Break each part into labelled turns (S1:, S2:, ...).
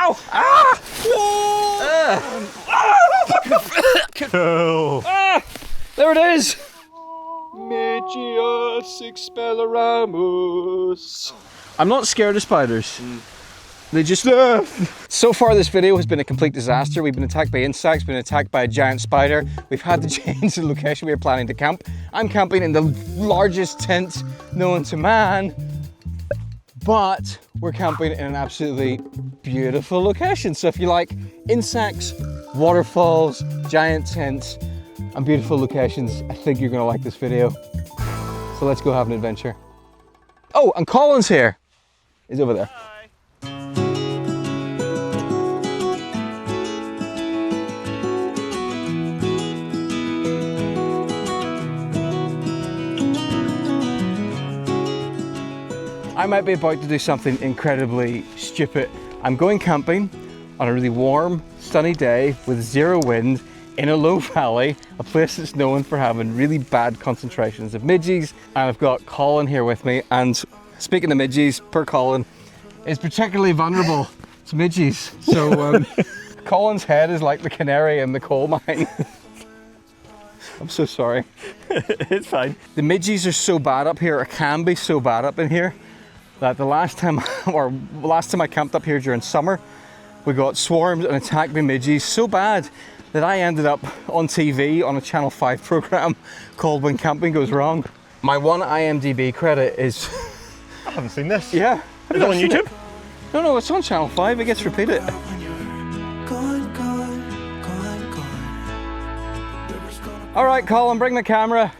S1: Ow! Ah!
S2: Cool.
S1: Ah! There it is! Midgetes expelloramus. I'm not scared of spiders. They just left. So far this video has been a complete disaster. We've been attacked by insects, been attacked by a giant spider. We've had to change the location we were planning to camp. I'm camping in the largest tent known to man, but we're camping in an absolutely beautiful location. So if you like insects, waterfalls, giant tents, and beautiful locations, I think you're gonna like this video. So let's go have an adventure. Oh, and Colin's here. He's over there. I might be about to do something incredibly stupid. I'm going camping on a really warm, sunny day with zero wind in a low valley, a place that's known for having really bad concentrations of midges. And I've got Colin here with me. And speaking of midges, poor Colin is particularly vulnerable to midges. So Colin's head is like the canary in the coal mine. I'm so sorry.
S2: It's fine.
S1: The midges are so bad up here, or can be so bad up in here, that the last time I camped up here during summer, we got swarmed and attacked by midges so bad that I ended up on TV on a Channel 5 program called When Camping Goes Wrong. My one IMDb credit is...
S2: I haven't seen this.
S1: Yeah.
S2: Is it on YouTube?
S1: No, it's on Channel 5, it gets repeated. All right, Colin, bring the camera.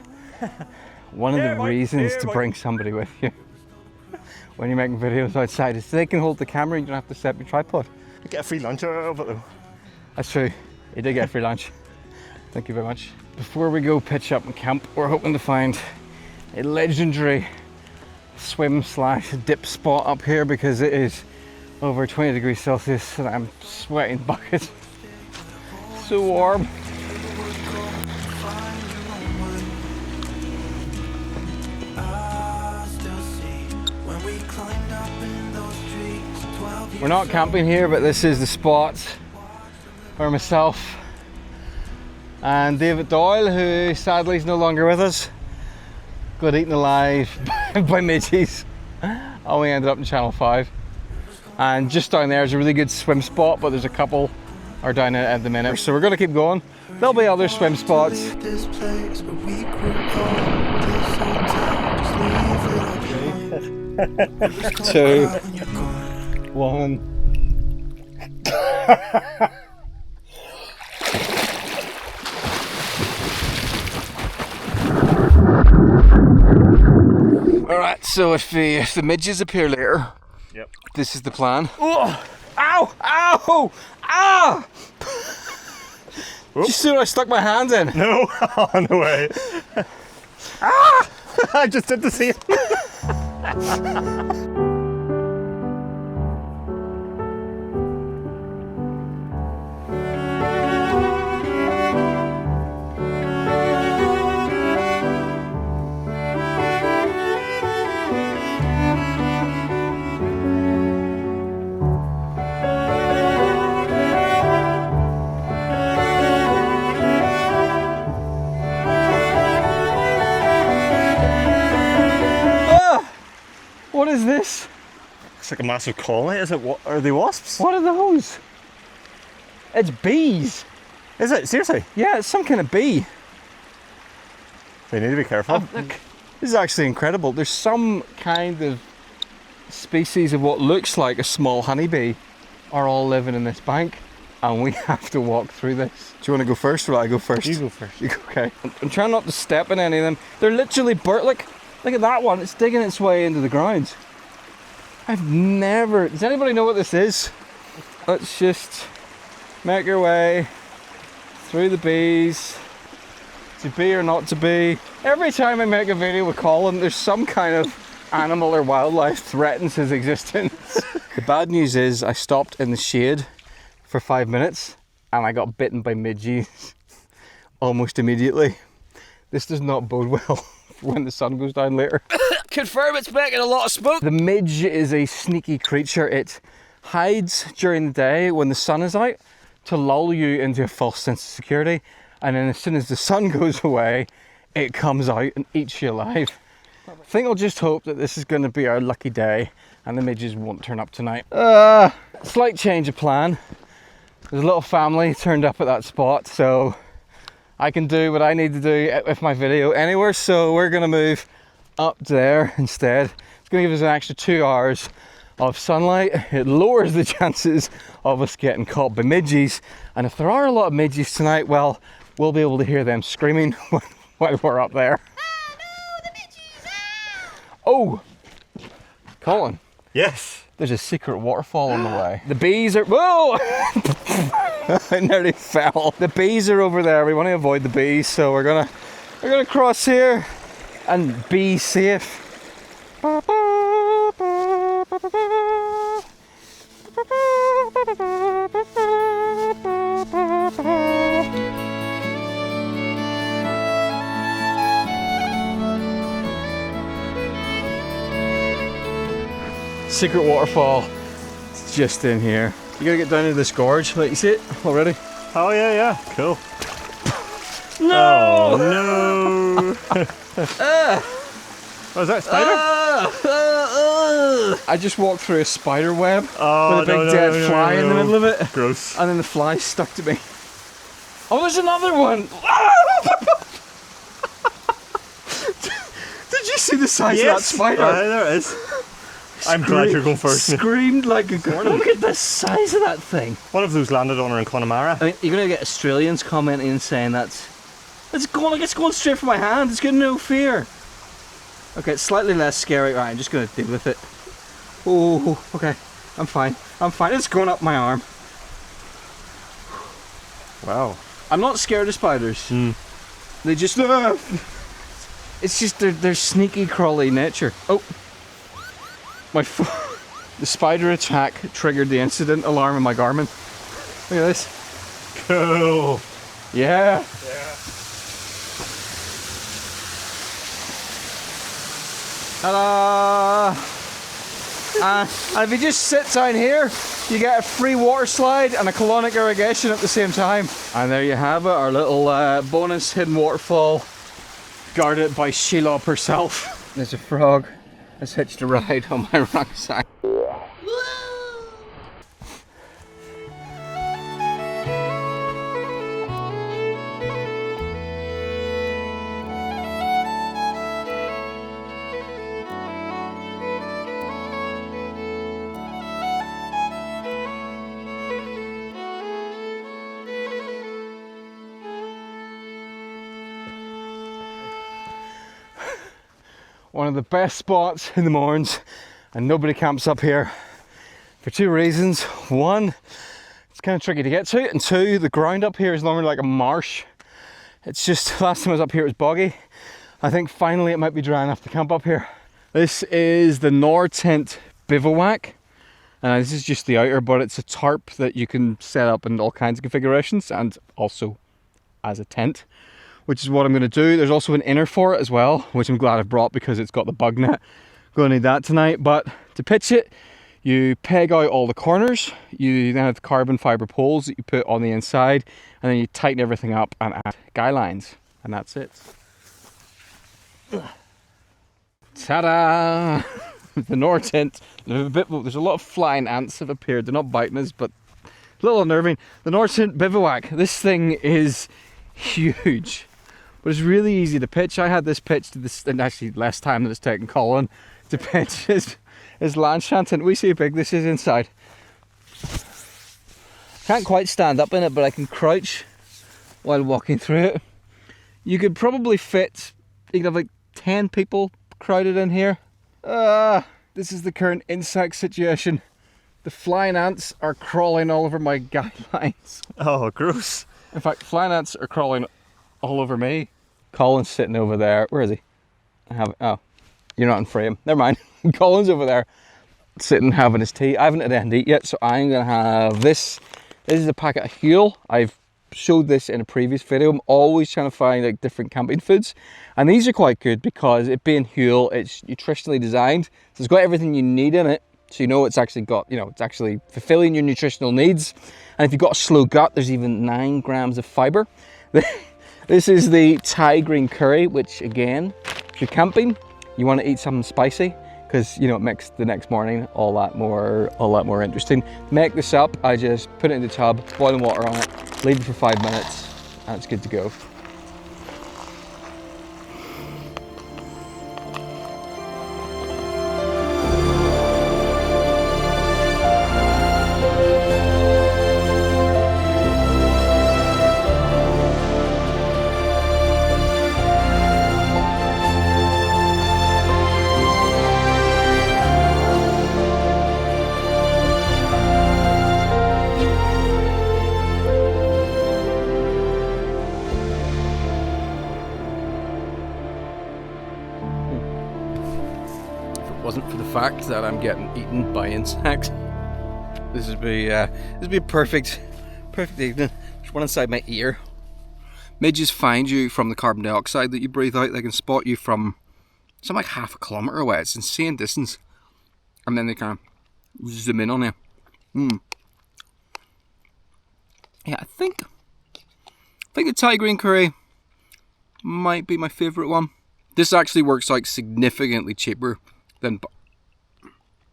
S1: One of the reasons to bring somebody with you when you're making videos outside is they can hold the camera and you don't have to set your tripod.
S2: You get a free lunch out of it though.
S1: That's true. You did get free lunch. Thank you very much. Before we go pitch up and camp, we're hoping to find a legendary swim/dip spot up here because it is over 20 degrees Celsius and I'm sweating buckets. So warm. We're not camping here, but this is the spot where myself and David Doyle, who sadly is no longer with us, got eaten alive by midges, and we ended up in Channel 5. And just down there is a really good swim spot, but there's a couple are down at the minute, so we're going to keep going. There'll be other swim spots. 2, 1. Alright, so if the midges appear later,
S2: yep,
S1: this is the plan. Oh! Ow! Ow! Ah! Did you see what I stuck my hand in?
S2: No, oh, no way.
S1: Ah!
S2: I just did the same.
S1: What is this?
S2: It's like a massive colony. Is it? What are they? Wasps?
S1: What are those? It's bees.
S2: Is it? Seriously?
S1: Yeah, it's some kind of bee.
S2: They need to be careful.
S1: Look, this is actually incredible. There's some kind of species of what looks like a small honeybee are all living in this bank, and we have to walk through this. Do you want to go first, or will I go first?
S2: You go first.
S1: Okay. I'm trying not to step in any of them. They're literally look at that one. It's digging its way into the ground. I've never... Does anybody know what this is? Let's just make our way through the bees. To be or not to be. Every time I make a video with Colin, there's some kind of animal or wildlife threatens his existence. The bad news is I stopped in the shade for 5 minutes and I got bitten by midges almost immediately. This does not bode well when the sun goes down later. Confirm it's making a lot of smoke. The midge is a sneaky creature. It hides during the day when the sun is out to lull you into a false sense of security, and then as soon as the sun goes away, it comes out and eats you alive. I think I'll just hope that this is going to be our lucky day and the midges won't turn up tonight. Slight change of plan. There's a little family turned up at that spot, so I can do what I need to do with my video anywhere, so we're going to move up there instead. It's going to give us an extra 2 hours of sunlight. It lowers the chances of us getting caught by midges, and if there are a lot of midges tonight, well, we'll be able to hear them screaming while we're up there.
S3: Ah, no, the midges! Ah!
S1: Oh, Colin.
S2: Yes.
S1: There's a secret waterfall on the way. The bees are, whoa! I nearly fell. The bees are over there. We want to avoid the bees, so we're gonna cross here and be safe. Secret waterfall. It's just in here. You gotta get down into this gorge. Like, you see it already?
S2: Oh yeah, yeah. Cool.
S1: No!
S2: Oh no! Was that a spider?
S1: I just walked through a spider web with a big
S2: no,
S1: dead
S2: no,
S1: fly in the middle of it.
S2: Gross.
S1: And then the fly stuck to me. Oh, there's another one! Did you see the size of that spider?
S2: There it is. I'm glad you're going first.
S1: Screamed like a girl. Look at the size of that thing.
S2: One of those landed on her in Connemara.
S1: I mean, you're gonna get Australians commenting and saying it's going straight for my hand. It's got no fear. Okay, it's slightly less scary. Right, I'm just gonna deal with it. Oh, okay. I'm fine. I'm fine. It's going up my arm.
S2: Wow.
S1: I'm not scared of spiders. They just it's just their sneaky crawly nature. Oh, the spider attack triggered the incident alarm in my Garmin. Look at this.
S2: Cool.
S1: Yeah. Ta-da! And if you just sit down here, you get a free water slide and a colonic irrigation at the same time. And there you have it, our little bonus hidden waterfall, guarded by Shelob herself. There's a frog that's hitched a ride on my rucksack. One of the best spots in the Mournes, and nobody camps up here for two reasons. One, it's kind of tricky to get to, and two, the ground up here is normally like a marsh. It's just, last time I was up here it was boggy. I think finally it might be dry enough to camp up here. This is the Tent bivouac, and this is just the outer, but it's a tarp that you can set up in all kinds of configurations and also as a tent, which is what I'm going to do. There's also an inner for it as well, which I'm glad I've brought because it's got the bug net. Going to need that tonight. But to pitch it, you peg out all the corners. You then have the carbon fibre poles that you put on the inside, and then you tighten everything up and add guy lines, and that's it. Ta-da! The Tent. There's a lot of flying ants have appeared. They're not biting us, but a little unnerving. The Tent bivouac. This thing is huge. But it's really easy to pitch. I had this pitched to this, and actually less time than it's taken Colin to pitch his land tent. We see how big this is inside. Can't quite stand up in it, but I can crouch while walking through it. You could probably fit, you could have like 10 people crowded in here. This is the current insect situation. The flying ants are crawling all over my guidelines.
S2: Oh, gross.
S1: In fact, flying ants are crawling all over me. Colin's sitting over there. Where is he? Oh, you're not in frame. Never mind. Colin's over there sitting having his tea. I haven't had anything to eat yet, so I'm going to have this. This is a packet of Huel. I've showed this in a previous video. I'm always trying to find like different camping foods. And these are quite good because it being Huel, it's nutritionally designed. So it's got everything you need in it. So you know it's actually got, it's actually fulfilling your nutritional needs. And if you've got a slow gut, there's even 9 grams of fiber. This is the Thai green curry, which again, if you're camping, you want to eat something spicy, because it makes the next morning all that more interesting. To make this up, I just put it in the tub, boiling water on it, leave it for 5 minutes, and it's good to go. Wasn't for the fact that I'm getting eaten by insects, this would be a perfect evening. There's one inside my ear. Midges find you from the carbon dioxide that you breathe out. They can spot you from something like half a kilometre away. It's insane distance, and then they kind of zoom in on you. Yeah, I think the Thai green curry might be my favourite one. This actually works out significantly cheaper than...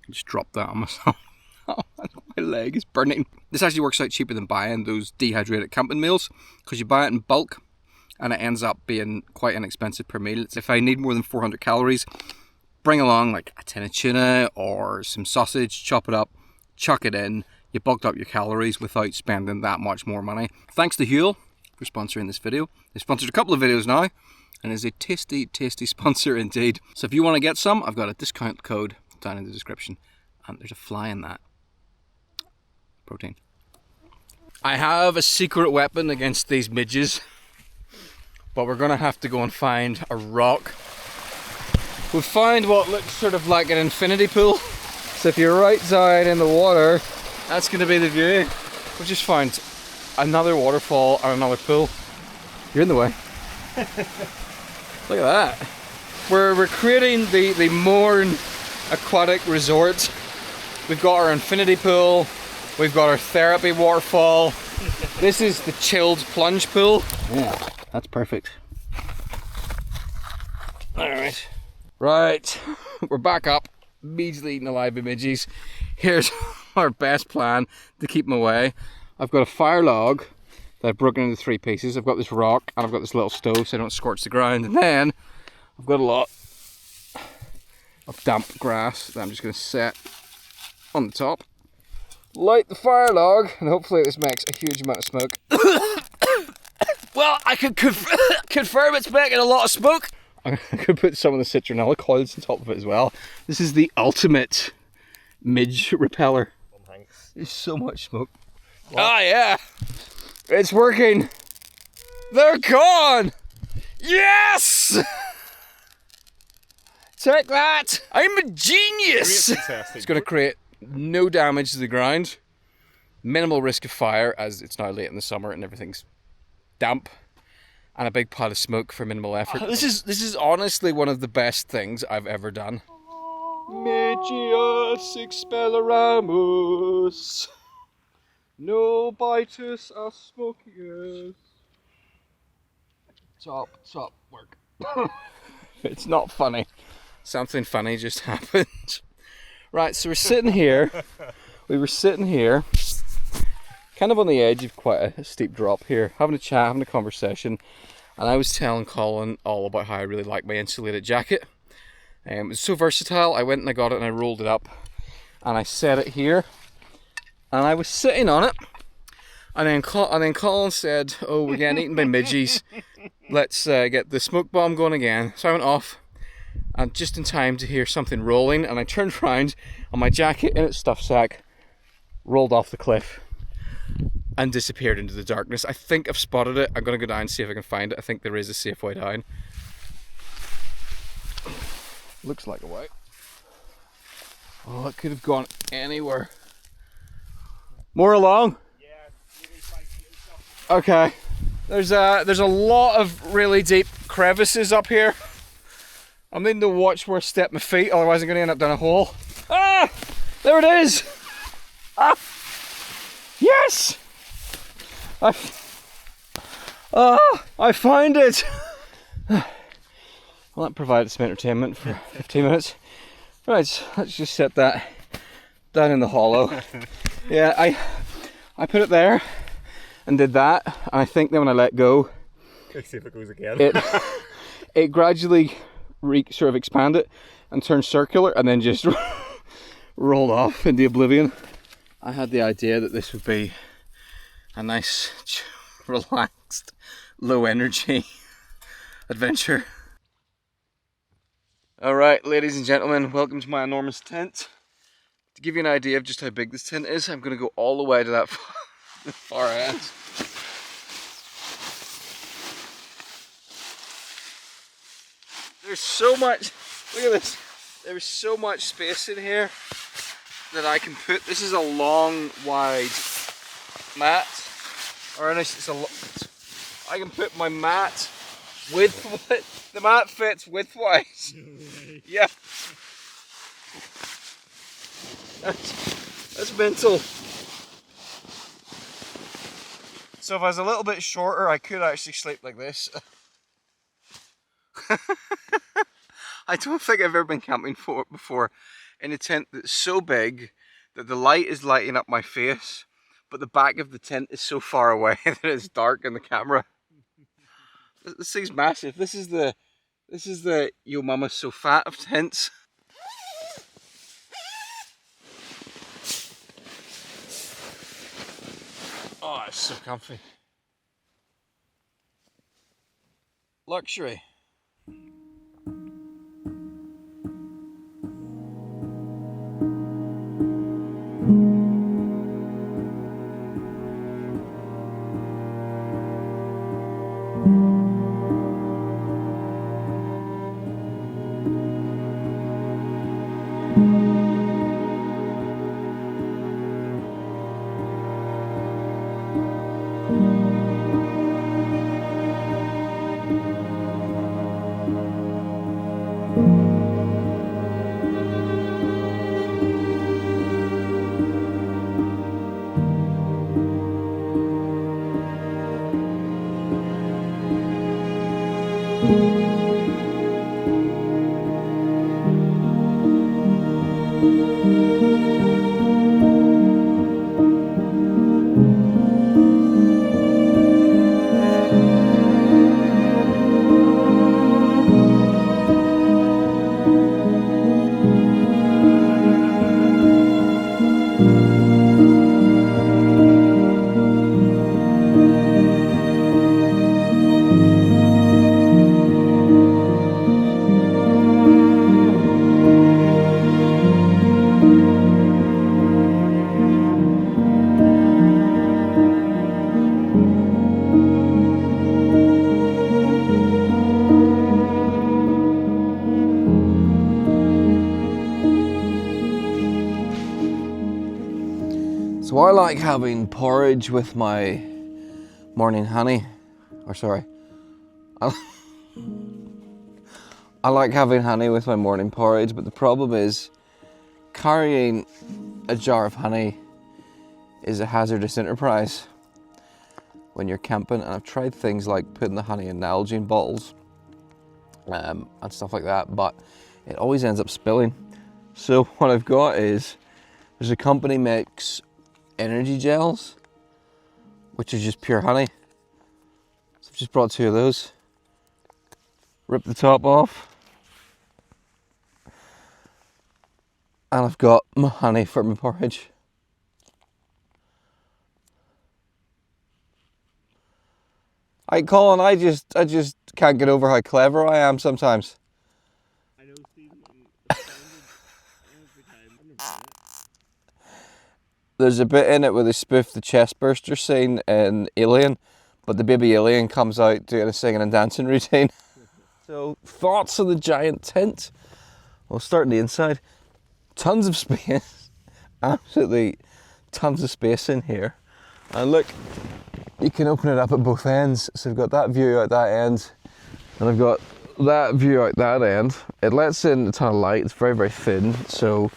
S1: Just drop that on myself. Oh, my leg is burning. This actually works out cheaper than buying those dehydrated camping meals, because you buy it in bulk and it ends up being quite inexpensive per meal. If I need more than 400 calories, bring along like a tin of tuna or some sausage, chop it up, chuck it in. You bulked up your calories without spending that much more money. Thanks to Huel for sponsoring this video. They've sponsored a couple of videos now, and is a tasty, tasty sponsor indeed. So if you want to get some, I've got a discount code down in the description, and there's a fly in that. Protein. I have a secret weapon against these midges, but we're gonna have to go and find a rock. We'll find what looks sort of like an infinity pool. So if you're right down in the water, that's gonna be the view. We've just found another waterfall and another pool. You're in the way. Look at that. We're creating the Mourne aquatic resort. We've got our infinity pool, we've got our therapy waterfall. This is the chilled plunge pool. Yeah, that's perfect. Alright. Right, we're back up, immediately eating alive by midges. Here's our best plan to keep them away. I've got a fire log that I've broken into 3 pieces. I've got this rock and I've got this little stove so I don't scorch the ground. And then I've got a lot of damp grass that I'm just going to set on the top. Light the fire log, and hopefully this makes a huge amount of smoke. Well, I can confirm it's making a lot of smoke. I could put some of the citronella coils on top of it as well. This is the ultimate midge repeller. There's so much smoke. Ah, yeah. It's working. They're gone. Yes! Take that! I'm a genius! It's going to create no damage to the ground, minimal risk of fire as it's now late in the summer and everything's damp, and a big pile of smoke for minimal effort. This is honestly one of the best things I've ever done. Midgetes expelloramus, no bitus asmokius. Top work. It's not funny. Something funny just happened. Right, so we're sitting here. We were sitting here, kind of on the edge of quite a steep drop here, having a chat, having a conversation, and I was telling Colin all about how I really like my insulated jacket. It's so versatile. I went and I got it and I rolled it up, and I set it here, and I was sitting on it, and then Colin said, "Oh, we're getting eaten by midges. Let's get the smoke bomb going again." So I went off. And just in time to hear something rolling, and I turned around and my jacket in its stuff sack rolled off the cliff and disappeared into the darkness. I think I've spotted it. I'm going to go down and see if I can find it. I think there is a safe way down. Looks like a way. Oh, it could have gone anywhere. More along? Yeah. Okay. There's a lot of really deep crevices up here. I'm needing to watch where I step my feet, otherwise I'm going to end up down a hole. Ah! There it is! Ah! Yes! I found it! Well, that provided some entertainment for 15 minutes. Right, let's just set that down in the hollow. Yeah, I put it there and did that, and I think then when I let go,
S2: Let's see if it goes again.
S1: it gradually sort of expanded and turned circular and then just rolled off into oblivion. I had the idea that this would be a nice, relaxed, low energy adventure. Alright, ladies and gentlemen, welcome to my enormous tent. To give you an idea of just how big this tent is, I'm going to go all the way to that far end. There's so much, look at this, there's so much space in here that I can put. This is a long, wide mat, or I can put my mat the mat fits widthwise. Yeah. That's mental. So if I was a little bit shorter, I could actually sleep like this. I don't think I've ever been camping before in a tent that's so big that the light is lighting up my face, but the back of the tent is so far away that it's dark in the camera. This thing's massive. This is the Yo Mama's So Fat of tents. Oh, it's so comfy. Luxury. So I like having porridge with my morning honey, I like having honey with my morning porridge, but the problem is carrying a jar of honey is a hazardous enterprise when you're camping, and I've tried things like putting the honey in Nalgene bottles and stuff like that, but it always ends up spilling. So what I've got is, there's a company makes energy gels, which are just pure honey. So I've just brought 2 of those, ripped the top off, and I've got my honey for my porridge. Colin, I just can't get over how clever I am sometimes.
S2: I know, Stephen.
S1: There's a bit in it where they spoof the chest burster scene in Alien, but the baby alien comes out doing a singing and dancing routine. So, thoughts on the giant tent? We'll start on the inside. Tons of space. Absolutely tons of space in here. And look, you can open it up at both ends. So I've got that view out that end, and I've got that view out that end. It lets in a ton of light. It's very, very thin, so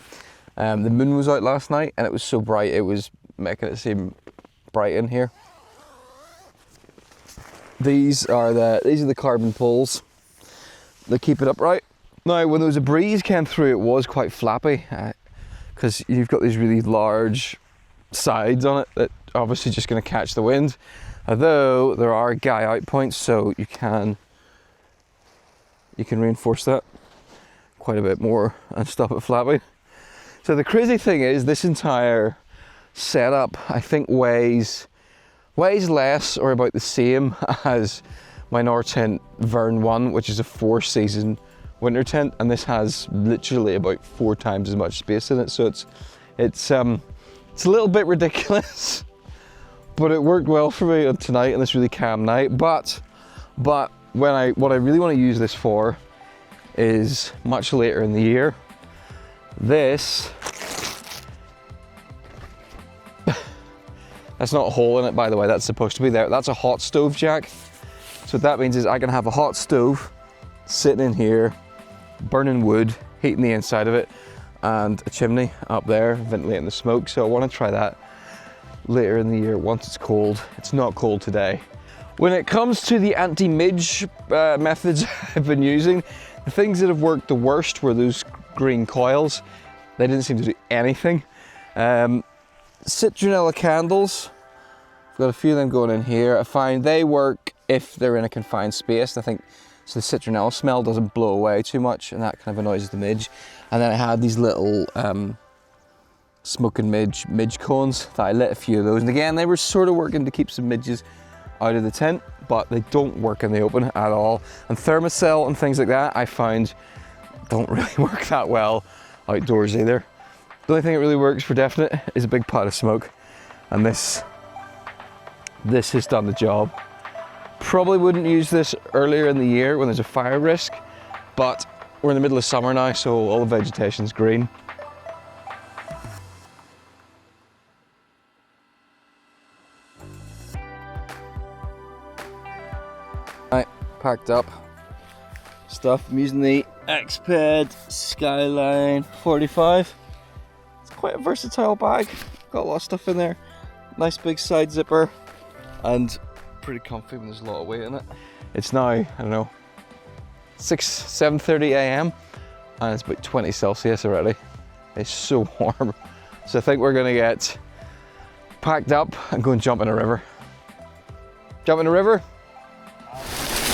S1: The moon was out last night and it was so bright it was making it seem bright in here. These are the carbon poles that keep it upright. Now when there was a breeze came through it was quite flappy because you've got these really large sides on it that are obviously just going to catch the wind. Although there are guy out points, so you can reinforce that quite a bit more and stop it flapping. So the crazy thing is this entire setup I think weighs less or about the same as my North Tent Vern 1, which is a 4-season winter tent, and this has literally about 4 times as much space in it. So it's a little bit ridiculous, but it worked well for me tonight on this really calm night. But what I really want to use this for is much later in the year. This, that's not a hole in it by the way, that's supposed to be there. That's a hot stove jack. So what that means is I can have a hot stove sitting in here, burning wood, heating the inside of it, and a chimney up there, ventilating the smoke. So I want to try that later in the year once it's cold. It's not cold today. When it comes to the anti-midge methods I've been using, the things that have worked the worst were those green coils. They didn't seem to do anything. Citronella candles, I've got a few of them going in here. I find they work if they're in a confined space. I think so the citronella smell doesn't blow away too much and that kind of annoys the midge. And then I had these little smoking midge cones that I lit a few of those. And again, they were sort of working to keep some midges out of the tent, but they don't work in the open at all. And thermocell and things like that I find don't really work that well outdoors either. The only thing that really works for definite is a big pot of smoke, and this has done the job. Probably wouldn't use this earlier in the year when there's a fire risk, but we're in the middle of summer now, so all the vegetation's green. Right, packed up stuff. I'm using the Xped Skyline 45. It's quite a versatile bag. Got a lot of stuff in there. Nice big side zipper and pretty comfy when there's a lot of weight in it. It's now, I don't know, 7:30 a.m. and it's about 20 Celsius already. It's so warm. So I think we're gonna get packed up and go and jump in a river. Jump in a river?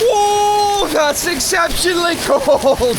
S1: Whoa, that's exceptionally cold!